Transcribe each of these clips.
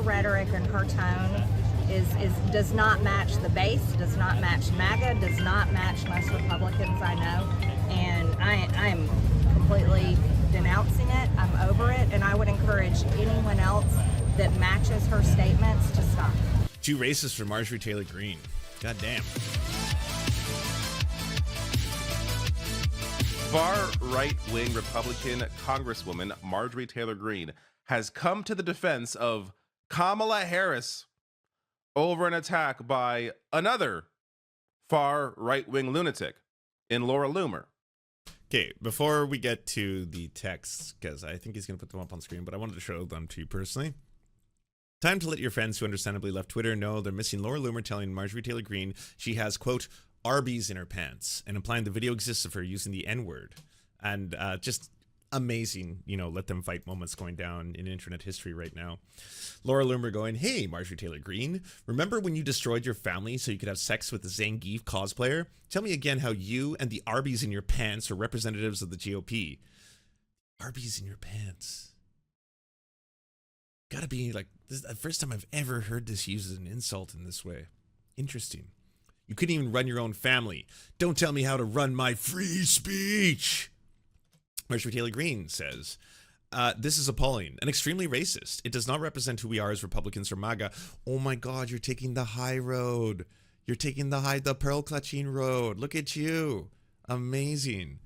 rhetoric and her tone does not match the base, does not match MAGA, does not match most Republicans I know, and I'm completely denouncing it. I'm over it, and I would encourage anyone else that matches her statements to stop. Too racist for Marjorie Taylor Greene. God damn. Far-right-wing Republican Congresswoman Marjorie Taylor Greene has come to the defense of Kamala Harris over an attack by another far-right-wing lunatic in Laura Loomer. Okay, before we get to the texts, because I think he's going to put them up on screen, but I wanted to show them to you personally. Time to let your friends who understandably left Twitter know they're missing Laura Loomer telling Marjorie Taylor Greene she has, quote, Arby's in her pants, and implying the video exists of her using the N-word. And just amazing, you know, let them fight moments going down in internet history right now. Laura Loomer going, hey, Marjorie Taylor Greene, remember when you destroyed your family so you could have sex with the Zangief cosplayer? Tell me again how you and the Arby's in your pants are representatives of the GOP. Arby's in your pants. Gotta be like, this is the first time I've ever heard this used as an insult in this way. Interesting. You couldn't even run your own family. Don't tell me how to run my free speech. Marjorie Taylor Greene says, this is appalling and extremely racist. It does not represent who we are as Republicans or MAGA. Oh my God, you're taking the high road. You're taking the pearl clutching road. Look at you. Amazing.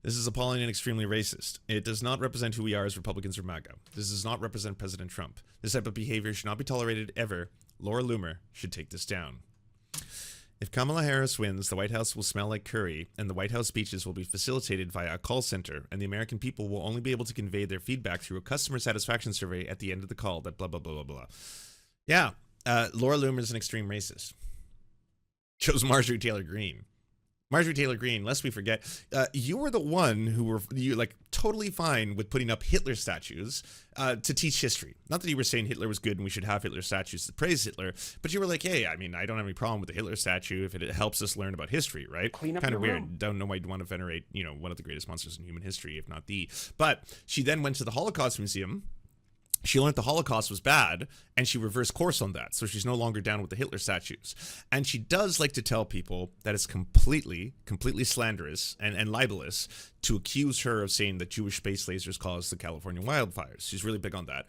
This is appalling and extremely racist. It does not represent who we are as Republicans or MAGA. This does not represent President Trump. This type of behavior should not be tolerated ever. Laura Loomer should take this down. If Kamala Harris wins, the White House will smell like curry, and the White House speeches will be facilitated via a call center, and the American people will only be able to convey their feedback through a customer satisfaction survey at the end of the call that blah, blah, blah, blah, blah. Yeah, Laura Loomer is an extreme racist. Chose Marjorie Taylor Greene. Marjorie Taylor Greene, lest we forget, you were the one who were like totally fine with putting up Hitler statues to teach history. Not that you were saying Hitler was good and we should have Hitler statues to praise Hitler, but you were like, hey, I mean, I don't have any problem with the Hitler statue if it helps us learn about history, right? Clean up kind of your weird. room. Don't know why you'd want to venerate, you know, one of the greatest monsters in human history, if not the. But she then went to the Holocaust Museum. She learned the Holocaust was bad, and she reversed course on that, so she's no longer down with the Hitler statues. And she does like to tell people that it's completely slanderous and libelous to accuse her of saying that Jewish space lasers caused the California wildfires. She's really big on that.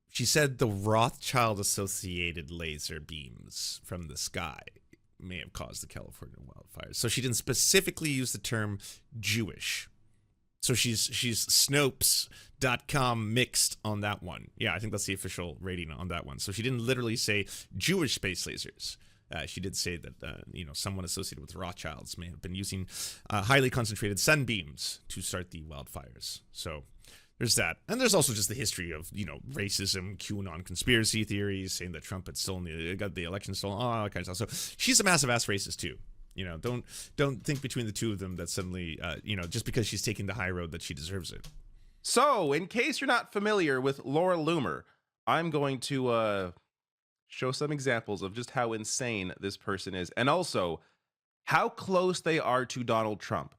She said the Rothschild-associated laser beams from the sky may have caused the California wildfires. So she didn't specifically use the term Jewish. So she's Snopes.com mixed on that one. Yeah, I think that's the official rating on that one. So she didn't literally say Jewish space lasers. She did say that, you know, someone associated with Rothschilds may have been using highly concentrated sunbeams to start the wildfires. So there's that. And there's also just the history of, you know, racism, QAnon conspiracy theories, saying that Trump had stolen got the election stolen, all that kind of stuff. So she's a massive ass racist too. You know, don't think between the two of them that suddenly, you know, just because she's taking the high road that she deserves it. So, in case you're not familiar with Laura Loomer, I'm going to show some examples of just how insane this person is, and also how close they are to Donald Trump.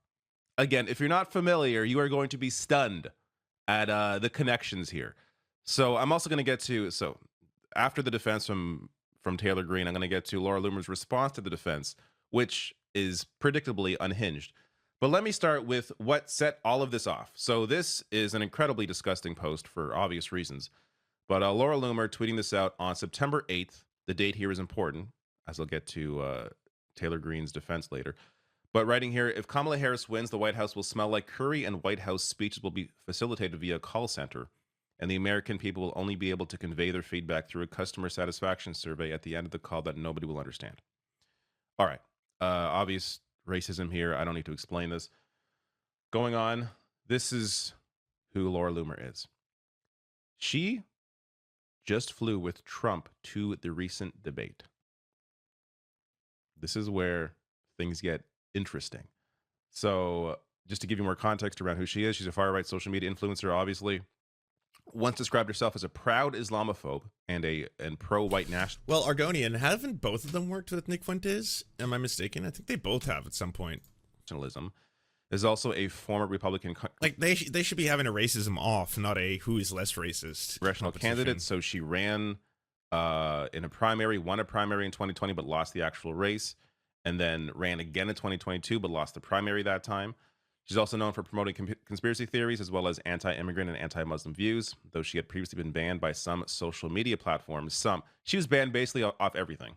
Again, if you're not familiar, you are going to be stunned at the connections here. So, I'm also going to get to, so after the defense from Taylor Greene, I'm going to get to Laura Loomer's response to the defense, which is predictably unhinged. But let me start with what set all of this off. So this is an incredibly disgusting post for obvious reasons. But Laura Loomer tweeting this out on September 8th. The date here is important, as I'll get to Taylor Greene's defense later. But writing here, if Kamala Harris wins, the White House will smell like curry and White House speeches will be facilitated via a call center. And the American people will only be able to convey their feedback through a customer satisfaction survey at the end of the call that nobody will understand. All right. Obvious racism here. I don't need to explain this. Going on, this is who Laura Loomer is. She just flew with Trump to the recent debate. This is where things get interesting. So just to give you more context around who she is, she's a far-right social media influencer, obviously. Once described herself as a proud Islamophobe and pro-white national. Well, Argonian, haven't both of them worked with Nick Fuentes? Am I mistaken? I think they both have at some point. Nationalism. is also a former Republican Like they should be having a racism off, not a who is less racist congressional candidate. So she ran in a primary, won a primary in 2020, but lost the actual race, and then ran again in 2022, but lost the primary that time. She's also known for promoting conspiracy theories as well as anti-immigrant and anti-Muslim views, though she had previously been banned by some social media platforms. She was banned basically off everything,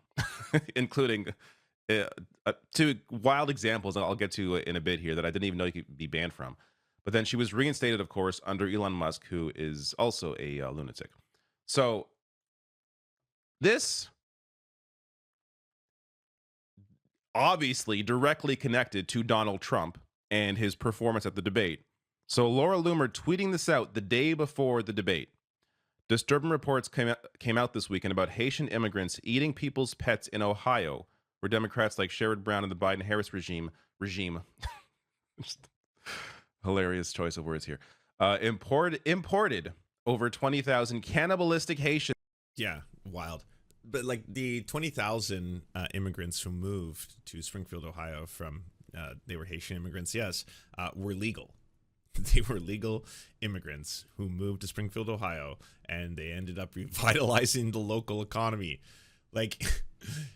including two wild examples that I'll get to in a bit here that I didn't even know you could be banned from. But then she was reinstated, of course, under Elon Musk, who is also a lunatic. So this obviously directly connected to Donald Trump and his performance at the debate. So Laura Loomer tweeting this out the day before the debate. Disturbing reports came out this weekend about Haitian immigrants eating people's pets in Ohio, where Democrats like Sherrod Brown and the Biden-Harris regime hilarious choice of words here, imported over 20,000 cannibalistic Haitians. Yeah, wild. But like the 20,000 immigrants who moved to Springfield, Ohio from they were Haitian immigrants, yes, were legal. They were legal immigrants who moved to Springfield, Ohio, and they ended up revitalizing the local economy. Like,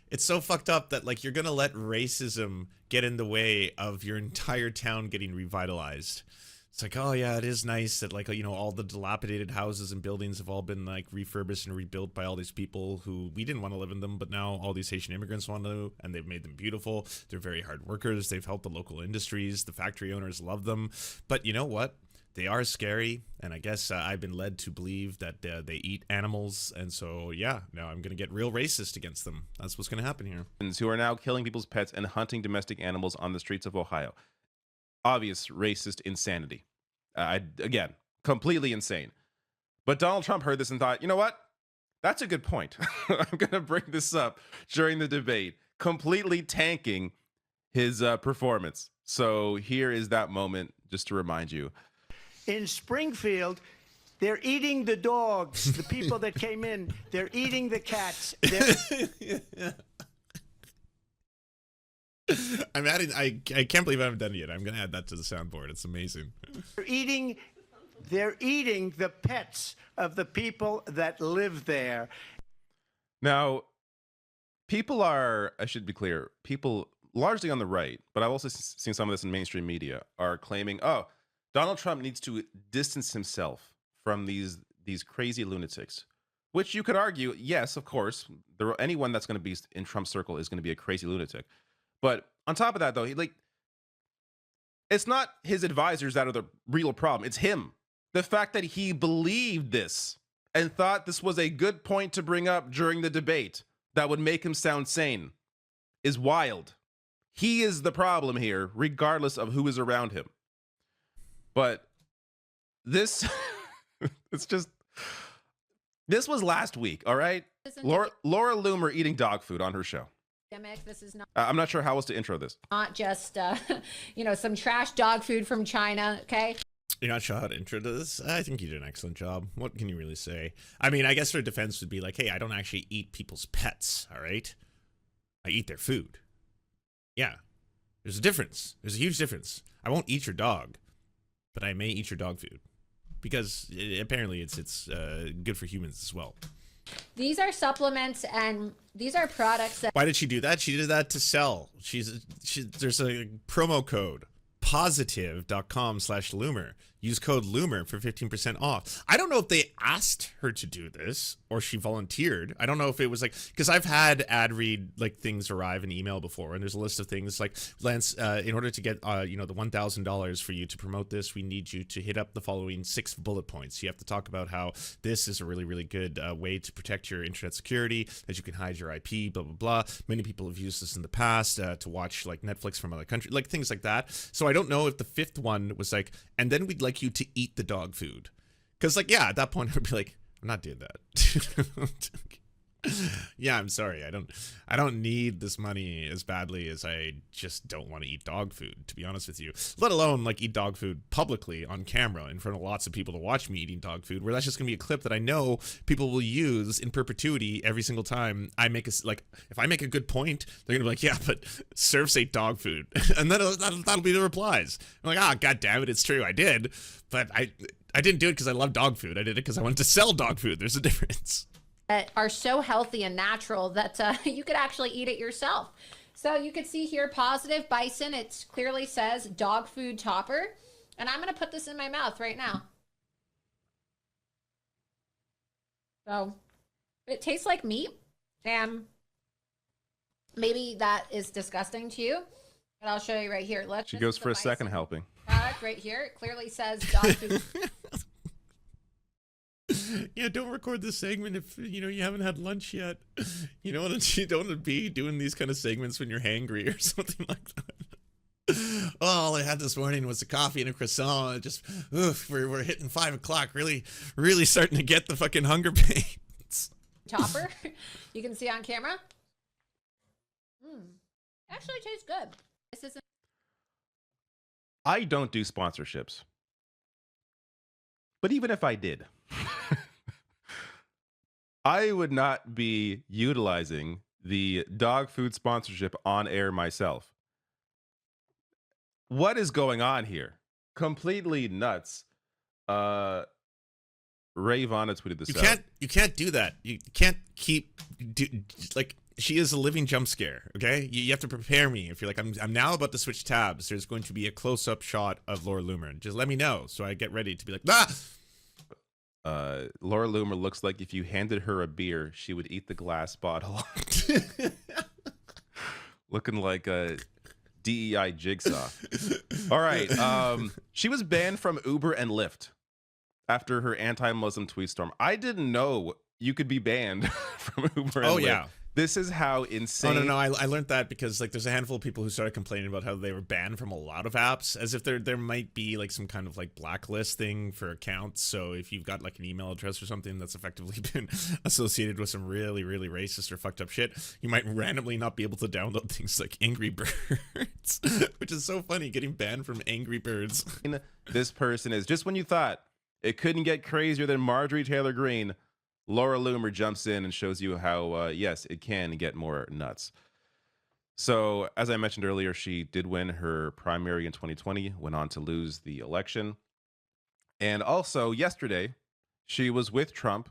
it's so fucked up that like you're gonna let racism get in the way of your entire town getting revitalized. It's like, oh yeah, it is nice that like, you know, all the dilapidated houses and buildings have all been like refurbished and rebuilt by all these people who we didn't want to live in them, but now all these Haitian immigrants want to, and they've made them beautiful. They're very hard workers. They've helped the local industries. The factory owners love them. But you know what? They are scary, and I guess I've been led to believe that they eat animals, and so yeah, now I'm gonna get real racist against them. That's what's gonna happen here. Who are now killing people's pets and hunting domestic animals on the streets of Ohio. Obvious racist insanity. Again, completely insane. But Donald Trump heard this and thought, you know what? That's a good point. I'm going to bring this up during the debate, completely tanking his performance. So here is that moment, just to remind you. In Springfield, they're eating the dogs, the people that came in. They're eating the cats. I'm adding. I can't believe I haven't done it yet. I'm gonna add that to the soundboard. It's amazing. They're eating the pets of the people that live there. Now, people are, I should be clear, people largely on the right, but I've also seen some of this in mainstream media, are claiming, oh, Donald Trump needs to distance himself from these crazy lunatics. Which you could argue, yes, of course, anyone that's going to be in Trump's circle is going to be a crazy lunatic. But on top of that, though, it's not his advisors that are the real problem. It's him. The fact that he believed this and thought this was a good point to bring up during the debate that would make him sound sane is wild. He is the problem here, regardless of who is around him. But this, this was last week, all right? Laura Loomer eating dog food on her show. This is I'm not sure how else to intro this. not just, some trash dog food from China, okay? You're not sure how to intro this? I think you did an excellent job. What can you really say? I mean, I guess her defense would be like, hey, I don't actually eat people's pets, all right? I eat their food. Yeah, there's a difference. There's a huge difference. I won't eat your dog, but I may eat your dog food because apparently it's good for humans as well. These are supplements and these are products that... Why did she do that? She did that to sell. There's a promo code, positive.com/Loomer. Use code Loomer for 15% off. I don't know if they asked her to do this or she volunteered. I don't know if it was like, because I've had ad read like things arrive in email before, and there's a list of things like, Lance, in order to get the $1,000 for you to promote this, we need you to hit up the following 6 bullet points. You have to talk about how this is a really, really good way to protect your internet security, that you can hide your IP, blah, blah, blah. Many people have used this in the past to watch like Netflix from other countries, like things like that. So I don't know if the 5th one was like, and then we'd like you to eat the dog food. Because like, yeah, at that point I would be like, I'm not doing that. Yeah, I'm sorry. I don't need this money as badly as I just don't want to eat dog food, to be honest with you. Let alone like eat dog food publicly on camera in front of lots of people to watch me eating dog food, where that's just gonna be a clip that I know people will use in perpetuity every single time I make if I make a good point, they're gonna be like, yeah, but serfs ate dog food. And then that'll be the replies. I'm like, ah, god damn it, it's true, I did. But I didn't do it because I love dog food. I did it because I wanted to sell dog food. There's a difference. That are so healthy and natural that you could actually eat it yourself. So you can see here, positive bison. It clearly says dog food topper. And I'm going to put this in my mouth right now. So it tastes like meat. And maybe that is disgusting to you. But I'll show you right here. She goes for a second helping. Product right here. It clearly says dog food. Yeah, don't record this segment if you haven't had lunch yet. You don't want to be doing these kind of segments when you're hangry or something like that. Oh, all I had this morning was a coffee and a croissant. Just we're hitting 5 o'clock. Really starting to get the fucking hunger pains. Topper, you can see on camera. Actually tastes good. This isn't. I don't do sponsorships. But even if I did, I would not be utilizing the dog food sponsorship on air myself. What is going on here? Completely nuts. Ray Vonna tweeted this out. You can't do that. You can't keep she is a living jump scare. Okay, you have to prepare me. If you're like, I'm now about to switch tabs. There's going to be a close-up shot of Laura Loomer. Just let me know so I get ready to be like, ah. Laura Loomer looks like if you handed her a beer, she would eat the glass bottle. Looking like a DEI jigsaw. All right. She was banned from Uber and Lyft after her anti-Muslim tweet storm. I didn't know you could be banned from Uber and Lyft. Yeah. This is how insane. Oh, no. I learned that because there's a handful of people who started complaining about how they were banned from a lot of apps, as if there might be like some kind of like blacklist thing for accounts. So if you've got like an email address or something that's effectively been associated with some really, really racist or fucked up shit, you might randomly not be able to download things like Angry Birds, which is so funny, getting banned from Angry Birds. This person is just when you thought it couldn't get crazier than Marjorie Taylor Greene. Laura Loomer jumps in and shows you how, yes, it can get more nuts. So, as I mentioned earlier, she did win her primary in 2020, went on to lose the election. And also, yesterday, she was with Trump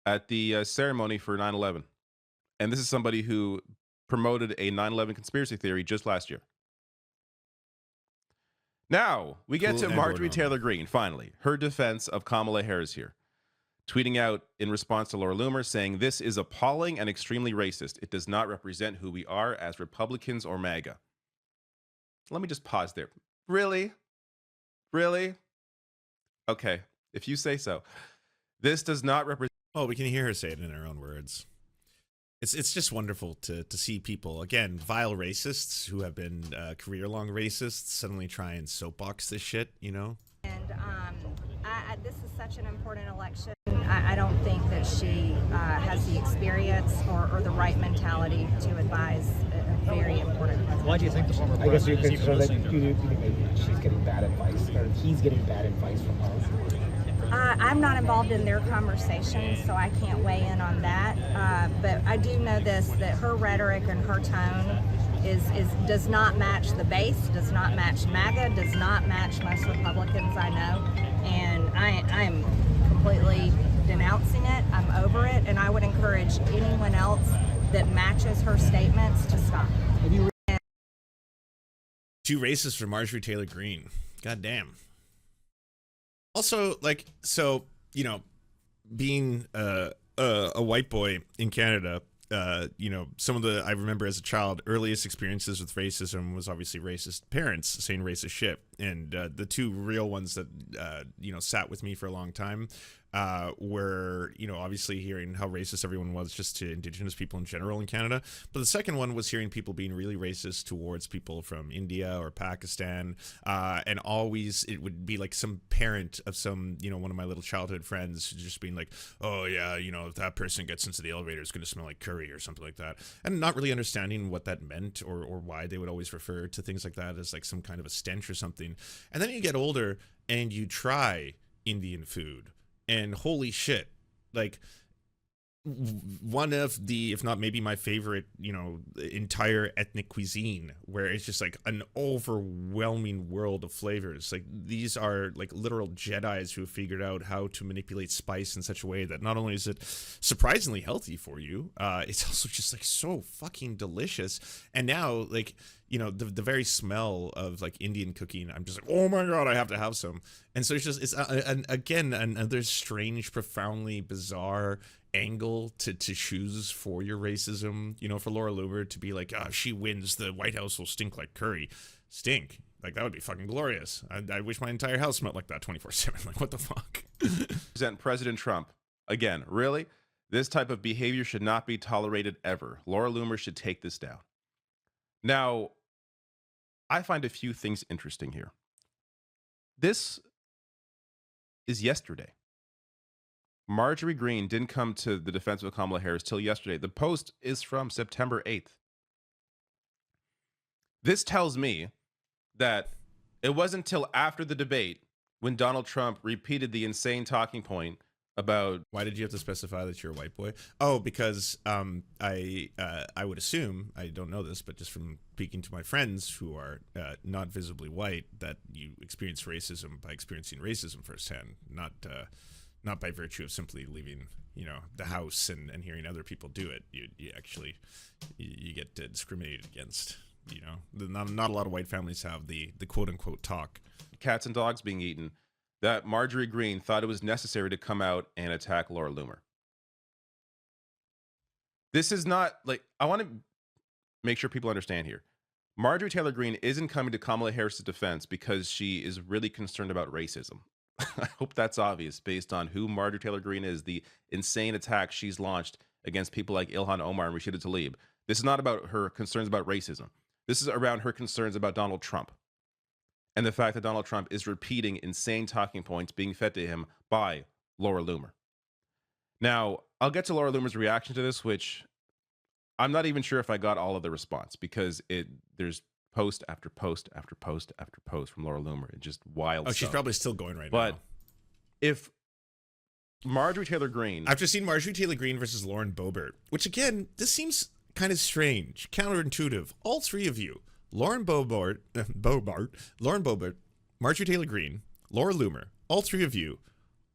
at the ceremony for 9/11. And this is somebody who promoted a 9/11 conspiracy theory just last year. Now, we get to Marjorie Taylor Greene, finally. Her defense of Kamala Harris here. Tweeting out in response to Laura Loomer saying, "This is appalling and extremely racist. It does not represent who we are as Republicans or MAGA." Let me just pause there. Really? Really? Okay, if you say so. This does not represent... Oh, we can hear her say it in her own words. It's just wonderful to see people, again, vile racists who have been career-long racists suddenly try and soapbox this shit, And this is such an important election. I don't think that she has the experience or the right mentality to advise a very important president. Why do you think the former president is even listening to her? She's getting bad advice, or he's getting bad advice from her? I'm not involved in their conversations, so I can't weigh in on that. But I do know this, that her rhetoric and her tone does not match the base, does not match MAGA, does not match most Republicans I know. And I'm completely denouncing it. I'm over it. And I would encourage anyone else that matches her statements to stop. Too racist for Marjorie Taylor Greene. God damn. Also, being a white boy in Canada, some of the, I remember as a child, earliest experiences with racism was obviously racist parents saying racist shit. And the two real ones that, sat with me for a long time were, you know, obviously hearing how racist everyone was just to Indigenous people in general in Canada. But the second one was hearing people being really racist towards people from India or Pakistan. And always it would be like some parent of some, you know, one of my little childhood friends just being like, oh yeah, you know, if that person gets into the elevator, it's going to smell like curry or something like that. And not really understanding what that meant or why they would always refer to things like that as like some kind of a stench or something. And then you get older and you try Indian food, and holy shit, like one of the, if not maybe my favorite, you know, entire ethnic cuisine, where it's just like an overwhelming world of flavors. Like these are like literal Jedis who have figured out how to manipulate spice in such a way that not only is it surprisingly healthy for you, it's also just like so fucking delicious. And now, like, you know, the very smell of like Indian cooking, I'm just like, oh my god, I have to have some. And so it's just, it's again another strange, profoundly bizarre angle to choose for your racism. You know, for Laura Loomer to be like, oh, if she wins, the White House will stink like curry. Stink? Like, that would be fucking glorious. I wish my entire house smelled like that 24/7. Like, what the fuck? Present President Trump. Again, really? This type of behavior should not be tolerated ever. Laura Loomer should take this down. Now, I find a few things interesting here. This is yesterday. Marjorie Greene didn't come to the defense of Kamala Harris till yesterday. The post is from September 8th. This tells me that it wasn't until after the debate when Donald Trump repeated the insane talking point about... Why did you have to specify that you're a white boy? Oh, because I would assume, I don't know this, but just from speaking to my friends who are not visibly white, that you experience racism by experiencing racism firsthand, not by virtue of simply leaving, you know, the house and hearing other people do it. You actually get discriminated against. You know, not a lot of white families have the quote unquote talk. Cats and dogs being eaten. That Marjorie Greene thought it was necessary to come out and attack Laura Loomer. This is not like, I want to make sure people understand here. Marjorie Taylor Greene isn't coming to Kamala Harris's defense because she is really concerned about racism. I hope that's obvious based on who Marjorie Taylor Greene is, the insane attack she's launched against people like Ilhan Omar and Rashida Tlaib. This is not about her concerns about racism. This is around her concerns about Donald Trump and the fact that Donald Trump is repeating insane talking points being fed to him by Laura Loomer. Now, I'll get to Laura Loomer's reaction to this, which I'm not even sure if I got all of the response because there's post after post after post after post from Laura Loomer. It's just wild stuff. She's probably still going right now. But if Marjorie Taylor Greene... I've just seen Marjorie Taylor Greene versus Lauren Boebert, which again, this seems kind of strange, counterintuitive. All three of you, Lauren Boebert, Marjorie Taylor Greene, Laura Loomer, all three of you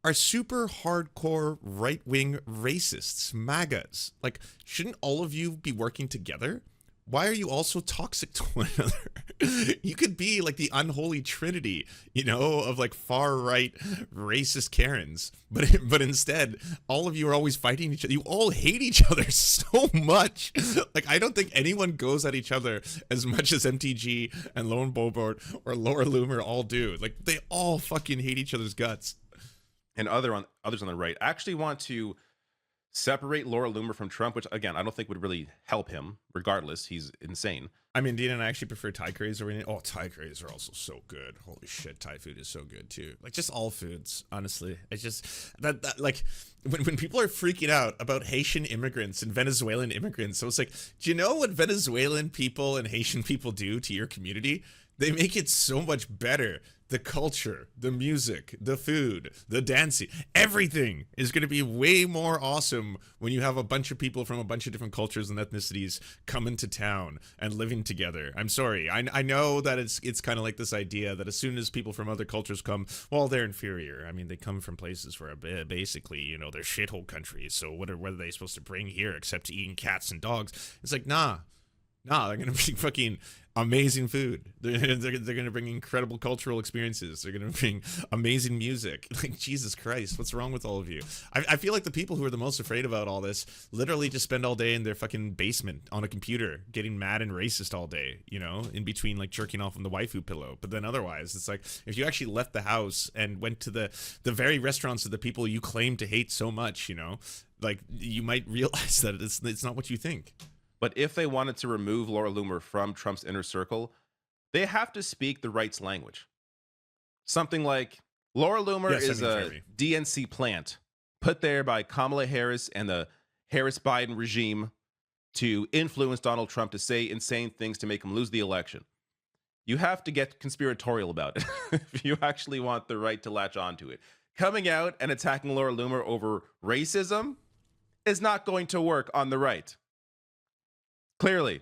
are super hardcore right-wing racists, MAGAs. Like, shouldn't all of you be working together? Why are you all so toxic to one another? You could be like the Unholy Trinity, you know, of like far-right racist Karens. But instead, all of you are always fighting each other. You all hate each other so much. Like, I don't think anyone goes at each other as much as MTG and Lauren Boebert or Laura Loomer all do. Like, they all fucking hate each other's guts. And others on the right actually want to separate Laura Loomer from Trump, which again I don't think would really help him. Regardless, he's insane. I mean, Dean and I actually prefer Thai curries over any. Oh, Thai curries are also so good. Holy shit, Thai food is so good too. Like, just all foods, honestly. It's just that like when people are freaking out about Haitian immigrants and Venezuelan immigrants, so it's like, do you know what Venezuelan people and Haitian people do to your community? They make it so much better. The culture, the music, the food, the dancing, everything is going to be way more awesome when you have a bunch of people from a bunch of different cultures and ethnicities coming to town and living together. I'm sorry. I know that it's kind of like this idea that as soon as people from other cultures come, well, they're inferior. I mean, they come from places where basically, you know, they're shithole countries. So what are they supposed to bring here except eating cats and dogs? It's like, nah, No, they're gonna bring fucking amazing food. They're gonna bring incredible cultural experiences. They're gonna bring amazing music. Like, Jesus Christ, what's wrong with all of you? I feel like the people who are the most afraid about all this literally just spend all day in their fucking basement on a computer getting mad and racist all day, you know, in between like jerking off on the waifu pillow. But then otherwise, it's like if you actually left the house and went to the very restaurants of the people you claim to hate so much, you know, like you might realize that it's not what you think. But if they wanted to remove Laura Loomer from Trump's inner circle, they have to speak the rights language. Something like, Laura Loomer is a DNC plant put there by Kamala Harris and the Harris-Biden regime to influence Donald Trump to say insane things to make him lose the election. You have to get conspiratorial about it if you actually want the right to latch onto it. Coming out and attacking Laura Loomer over racism is not going to work on the right. Clearly.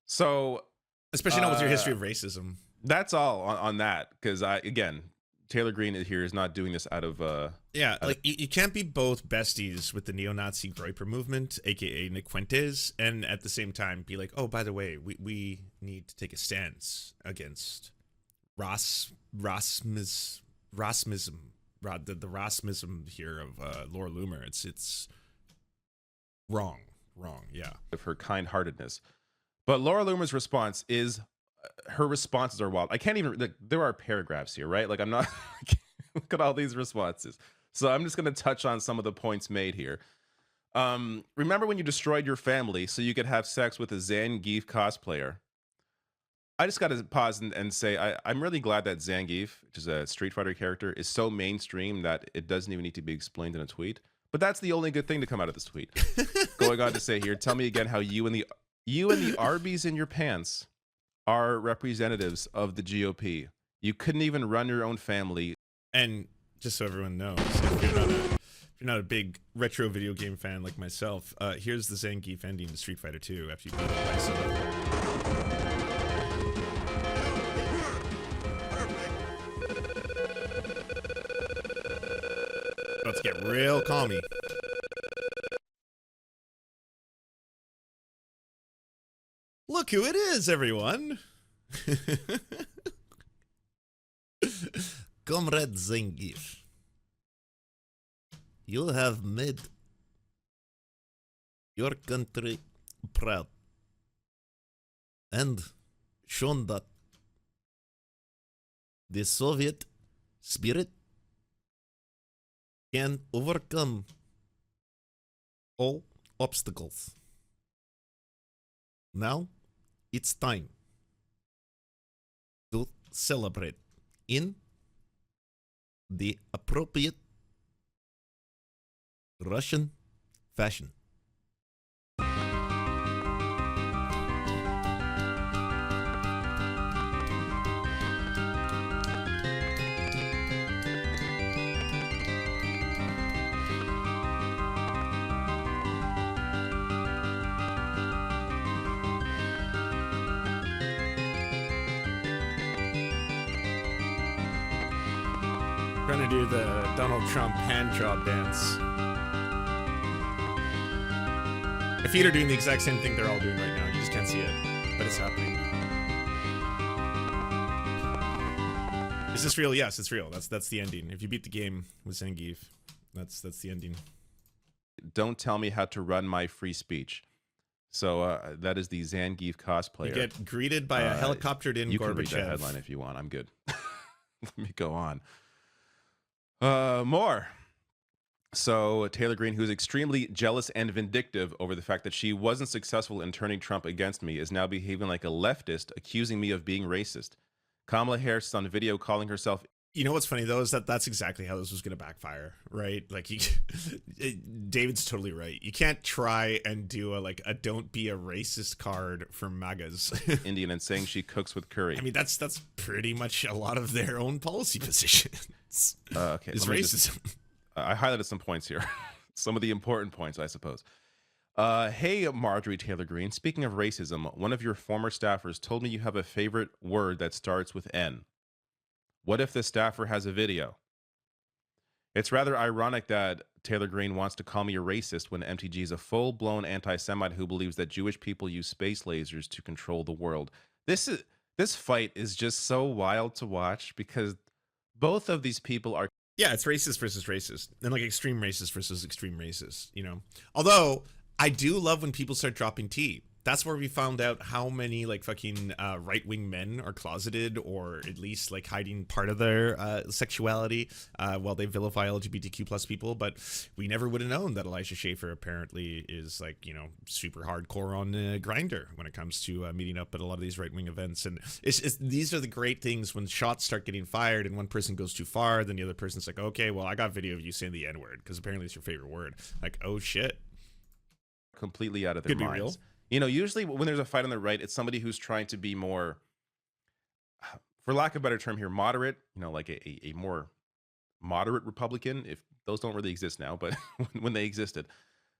So, especially not with your history of racism. That's all on that, because again, Taylor Green here is not doing this out of like you can't be both besties with the neo-Nazi Groyper movement, aka Nick Fuentes, and at the same time be like, oh, by the way, we need to take a stance against Rassmism, the Rassmism here of Laura Loomer. It's wrong, yeah. Of her kind-heartedness. But Laura Loomer's response is, her responses are wild. I can't even, like, there are paragraphs here, right? Like, I'm not, look at all these responses. So I'm just going to touch on some of the points made here. Remember when you destroyed your family so you could have sex with a Zangief cosplayer? I just got to pause and say, I'm really glad that Zangief, which is a Street Fighter character, is so mainstream that it doesn't even need to be explained in a tweet. But that's the only good thing to come out of this tweet. Going on to say here, tell me again how you and the Arby's in your pants are representatives of the GOP. You couldn't even run your own family. And just so everyone knows, if you're not a big retro video game fan like myself, here's the Zangief ending to Street Fighter 2 after you beat it by someone. Let's get real calmy. Look who it is, everyone. Comrade Zangief, you have made your country proud and shown that the Soviet spirit can overcome all obstacles. Now it's time to celebrate in the appropriate Russian fashion. Trying to do the Donald Trump hand job dance. My feet are doing the exact same thing they're all doing right now. You just can't see it, but it's happening. Is this real? Yes, it's real. That's the ending. If you beat the game with Zangief, that's the ending. Don't tell me how to run my free speech. So that is the Zangief cosplayer. You get greeted by a helicoptered-in Gorbachev. You can read that headline if you want. I'm good. Let me go on. More. So Taylor Green, who's extremely jealous and vindictive over the fact that she wasn't successful in turning Trump against me, is now behaving like a leftist, accusing me of being racist. Kamala Harris is on video calling herself. You know what's funny though is that that's exactly how this was going to backfire, right? Like, David's totally right. You can't try and do a "don't be a racist" card for MAGAs. Indian and saying she cooks with curry. I mean, that's pretty much a lot of their own policy positions. Okay, is racism. I highlighted some points here, some of the important points, I suppose. Hey, Marjorie Taylor Greene. Speaking of racism, one of your former staffers told me you have a favorite word that starts with N. What if the staffer has a video? It's rather ironic that Taylor Green wants to call me a racist when MTG is a full-blown anti-Semite who believes that Jewish people use space lasers to control the world. This fight is just so wild to watch because both of these people are. Yeah, it's racist versus racist, and like extreme racist versus extreme racist, you know. Although I do love when people start dropping tea. That's where we found out how many like fucking right-wing men are closeted, or at least like hiding part of their sexuality while they vilify LGBTQ plus people. But we never would have known that Elijah Schaffer apparently is like, you know, super hardcore on Grindr when it comes to meeting up at a lot of these right-wing events. And it's these are the great things when shots start getting fired and one person goes too far, then the other person's like, okay, well, I got video of you saying the N-word because apparently it's your favorite word. Like, oh shit. Completely out of their Could be minds. real. You know, usually when there's a fight on the right, it's somebody who's trying to be more, for lack of a better term here, moderate, you know, like a more moderate Republican, if those don't really exist now, but when they existed,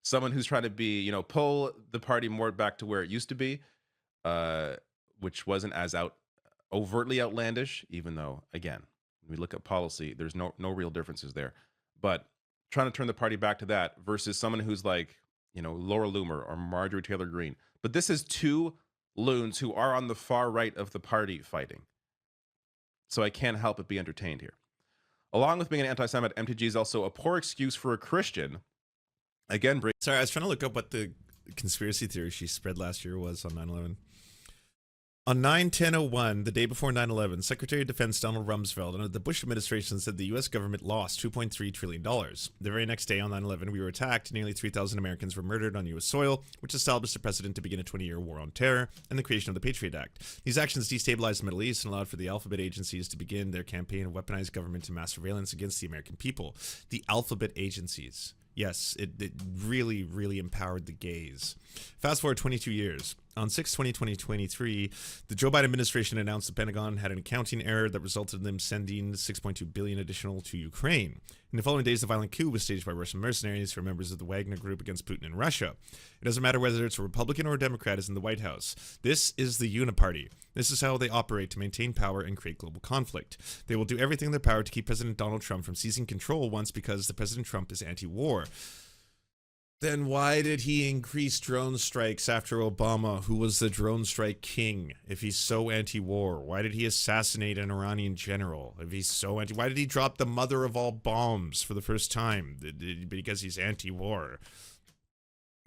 someone who's trying to be, you know, pull the party more back to where it used to be, which wasn't as overtly outlandish, even though, again, when we look at policy, there's no real differences there. But trying to turn the party back to that versus someone who's like, you know, Laura Loomer or Marjorie Taylor Greene. But this is two loons who are on the far right of the party fighting. So I can't help but be entertained here. Along with being an anti-Semite, MTG is also a poor excuse for a Christian. Again, Sorry, I was trying to look up what the conspiracy theory she spread last year was on 9/11. On 9/10/01, the day before 9/11, Secretary of Defense Donald Rumsfeld under the Bush administration said the U.S. government lost $2.3 trillion. The very next day on 9/11, we were attacked. Nearly 3,000 Americans were murdered on U.S. soil, which established a precedent to begin a 20-year war on terror and the creation of the Patriot Act. These actions destabilized the Middle East and allowed for the alphabet agencies to begin their campaign of weaponized government and mass surveillance against the American people. The alphabet agencies. Yes, it really, really empowered the gays. Fast forward 22 years. On 6/20/2023, the Joe Biden administration announced the Pentagon had an accounting error that resulted in them sending $6.2 billion additional to Ukraine. In the following days, the violent coup was staged by Russian mercenaries who are members of the Wagner Group against Putin and Russia. It doesn't matter whether it's a Republican or a Democrat is in the White House. This is the Uniparty. This is how they operate to maintain power and create global conflict. They will do everything in their power to keep President Donald Trump from seizing control once because the President Trump is anti-war. Then why did he increase drone strikes after Obama, who was the drone strike king, if he's so anti-war? Why did he assassinate an Iranian general if he's so anti? Why did he drop the mother of all bombs for the first time? Because he's anti-war.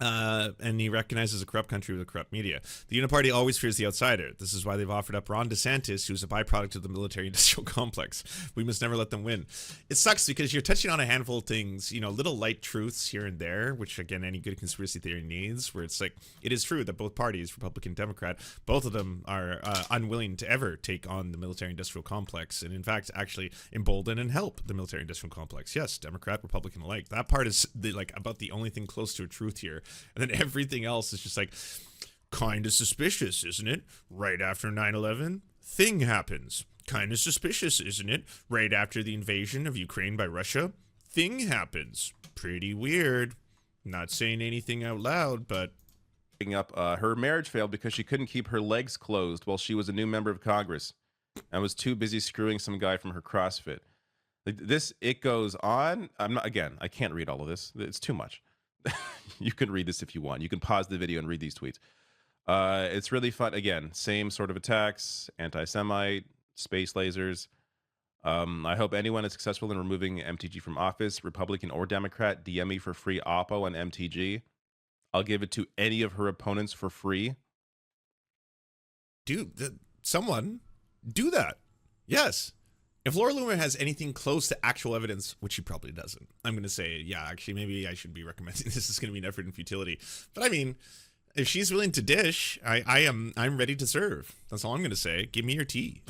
And he recognizes a corrupt country with a corrupt media. The Uniparty always fears the outsider. This is why they've offered up Ron DeSantis, who's a byproduct of the military-industrial complex. We must never let them win. It sucks because you're touching on a handful of things, you know, little light truths here and there, which, again, any good conspiracy theory needs, where it's like, it is true that both parties, Republican, Democrat, both of them are unwilling to ever take on the military-industrial complex, and in fact, actually embolden and help the military-industrial complex. Yes, Democrat, Republican alike. That part is like about the only thing close to a truth here. And then everything else is just like, kind of suspicious, isn't it? Right after 9/11, thing happens. Kind of suspicious, isn't it? Right after the invasion of Ukraine by Russia, thing happens. Pretty weird. Not saying anything out loud, but... Up, her marriage failed because she couldn't keep her legs closed while she was a new member of Congress and was too busy screwing some guy from her CrossFit. This, it goes on. I can't read all of this. It's too much. You can read this if you want. You can pause the video and read these tweets. It's really fun. Again, same sort of attacks, anti-Semite, space lasers. I hope anyone is successful in removing MTG from office, Republican or Democrat. DM me for free Oppo on MTG. I'll give it to any of her opponents for free. Dude, someone do that. Yes. If Laura Loomer has anything close to actual evidence, which she probably doesn't, I'm going to say, yeah, actually, maybe I should be recommending this is going to be an effort in futility. But I mean, if she's willing to dish, I'm ready to serve. That's all I'm going to say. Give me your tea.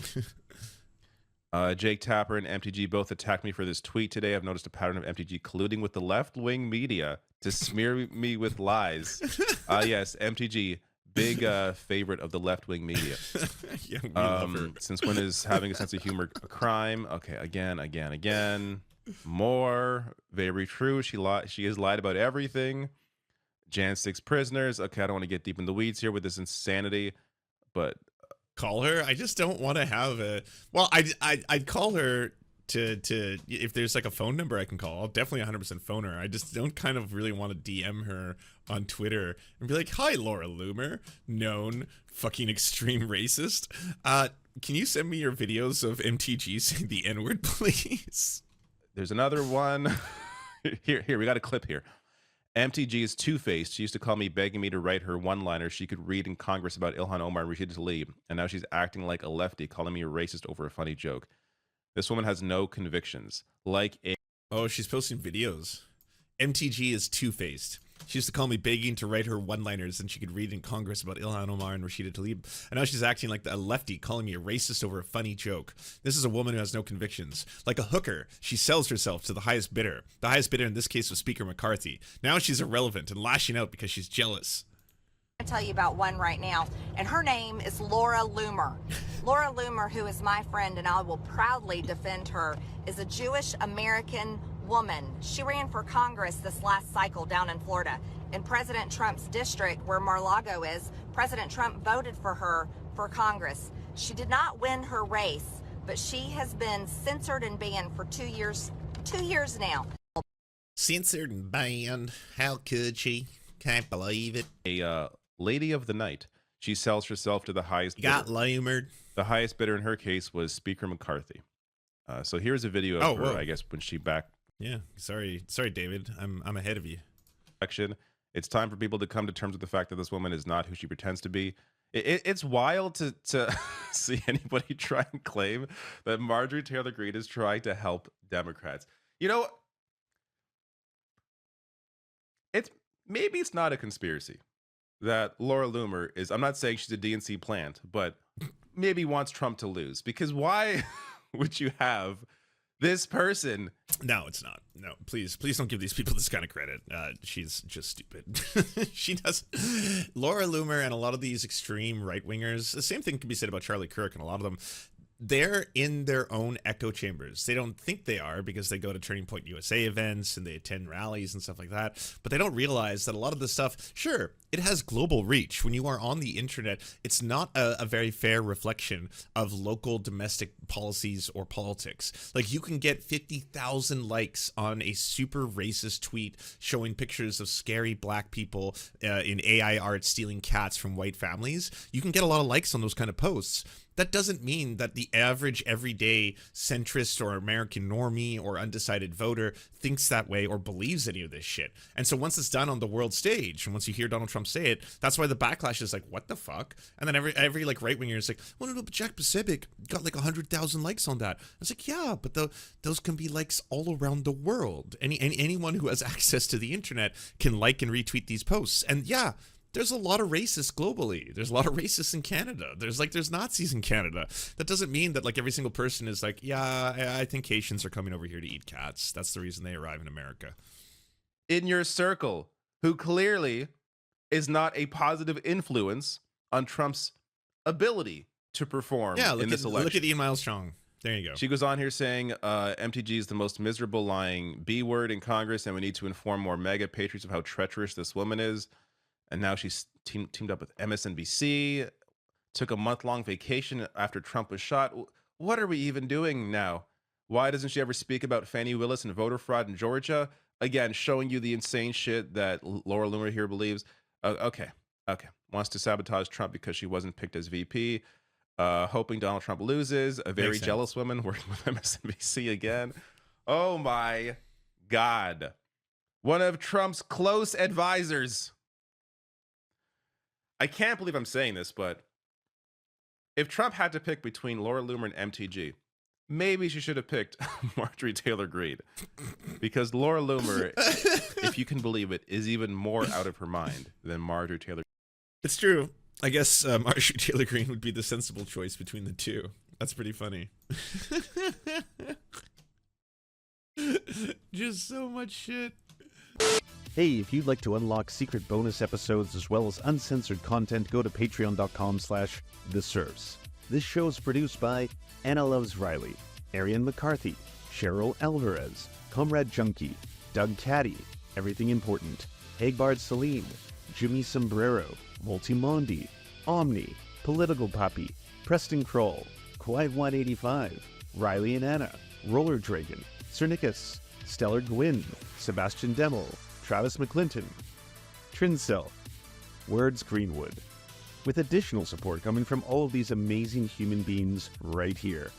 Jake Tapper and MTG both attacked me for this tweet today. I've noticed a pattern of MTG colluding with the left-wing media to smear me with lies. Yes, MTG, big favorite of the left-wing media. Yeah, we love her. Since when is having a sense of humor a crime? Okay, again. More. Very true. She has lied about everything. Jan 6 prisoners. Okay, I don't want to get deep in the weeds here with this insanity, but... Call her? I just don't want to have a... Well, I'd call her to if there's like a phone number I can call, I'll definitely 100% phone her. I just don't kind of really want to DM her on Twitter and be like, "Hi, Laura Loomer, known fucking extreme racist. Can you send me your videos of MTG saying the N-word, please?" There's another one. Here, we got a clip here. MTG is two-faced. She used to call me begging me to write her one-liner she could read in Congress about Ilhan Omar and Rashida Tlaib, and now she's acting like a lefty, calling me a racist over a funny joke. This woman has no convictions. Like a... Oh, she's posting videos. MTG is two-faced. She used to call me begging to write her one-liners and she could read in Congress about Ilhan Omar and Rashida Tlaib. And now she's acting like a lefty, calling me a racist over a funny joke. This is a woman who has no convictions. Like a hooker, she sells herself to the highest bidder. The highest bidder in this case was Speaker McCarthy. Now she's irrelevant and lashing out because she's jealous. I'm gonna tell you about one right now, and her name is Laura Loomer. Laura Loomer, who is my friend, and I will proudly defend her, is a Jewish American woman. She ran for Congress this last cycle down in Florida. In President Trump's district, where Mar-a-Lago is, President Trump voted for her for Congress. She did not win her race, but she has been censored and banned for 2 years now. Censored and banned? How could she? Can't believe it. A lady of the night. She sells herself to the highest bidder. Got Loomered. The highest bidder in her case was Speaker McCarthy. So here's a video of her, I guess, when she backed. Yeah, sorry, David. I'm ahead of you. It's time for people to come to terms with the fact that this woman is not who she pretends to be. It's wild to see anybody try and claim that Marjorie Taylor Greene is trying to help Democrats. You know, maybe it's not a conspiracy that Laura Loomer is. I'm not saying she's a DNC plant, but maybe wants Trump to lose. Because why would you have this person? No, it's not. No, please don't give these people this kind of credit. She's just stupid. She does. Laura Loomer and a lot of these extreme right-wingers, the same thing can be said about Charlie Kirk and a lot of them. They're in their own echo chambers. They don't think they are because they go to Turning Point USA events and they attend rallies and stuff like that. But they don't realize that a lot of this stuff, sure, it has global reach. When you are on the internet, it's not a very fair reflection of local domestic policies or politics. Like, you can get 50,000 likes on a super racist tweet showing pictures of scary black people in AI art stealing cats from white families. You can get a lot of likes on those kind of posts. That doesn't mean that the average everyday centrist or American normie or undecided voter thinks that way or believes any of this shit. And so once it's done on the world stage, and once you hear Donald Trump say it, that's why the backlash is like, what the fuck? And then every like right winger is like, well, no, but Jack Pacific got like 100,000 likes on that. I was like, yeah, but those can be likes all around the world. Anyone who has access to the internet can like and retweet these posts. And yeah, there's a lot of racists globally. There's a lot of racists in Canada. There's Nazis in Canada. That doesn't mean that like every single person is like, yeah, I think Haitians are coming over here to eat cats. That's the reason they arrive in America. In your circle, who clearly is not a positive influence on Trump's ability to perform in this election. Look at Ian Miles Chong. There you go. She goes on here saying MTG is the most miserable lying B word in Congress, and we need to inform more mega patriots of how treacherous this woman is. And now she's teamed up with MSNBC, took a month-long vacation after Trump was shot. What are we even doing now? Why doesn't she ever speak about Fani Willis and voter fraud in Georgia? Again, showing you the insane shit that Laura Loomer here believes. Okay. Wants to sabotage Trump because she wasn't picked as VP. Hoping Donald Trump loses. A very jealous woman working with MSNBC again. Oh my God. One of Trump's close advisors. I can't believe I'm saying this, but if Trump had to pick between Laura Loomer and MTG, maybe she should have picked Marjorie Taylor Greene. Because Laura Loomer, if you can believe it, is even more out of her mind than Marjorie Taylor. It's true. I guess Marjorie Taylor Greene would be the sensible choice between the two. That's pretty funny. Just so much shit. Hey, if you'd like to unlock secret bonus episodes as well as uncensored content, go to patreon.com/The Serfs. This show is produced by Anna Loves Riley, Arian McCarthy, Cheryl Alvarez, Comrade Junkie, Doug Caddy, Everything Important, Hagbard Celine, Jimmy Sombrero, Multimondi, Omni, Political Puppy, Preston Kroll, Quiet 185, Riley and Anna, Roller Dragon, Cernicus, Stellar Gwyn, Sebastian Demel, Travis McClinton, Trincel, Words Greenwood, with additional support coming from all of these amazing human beings right here.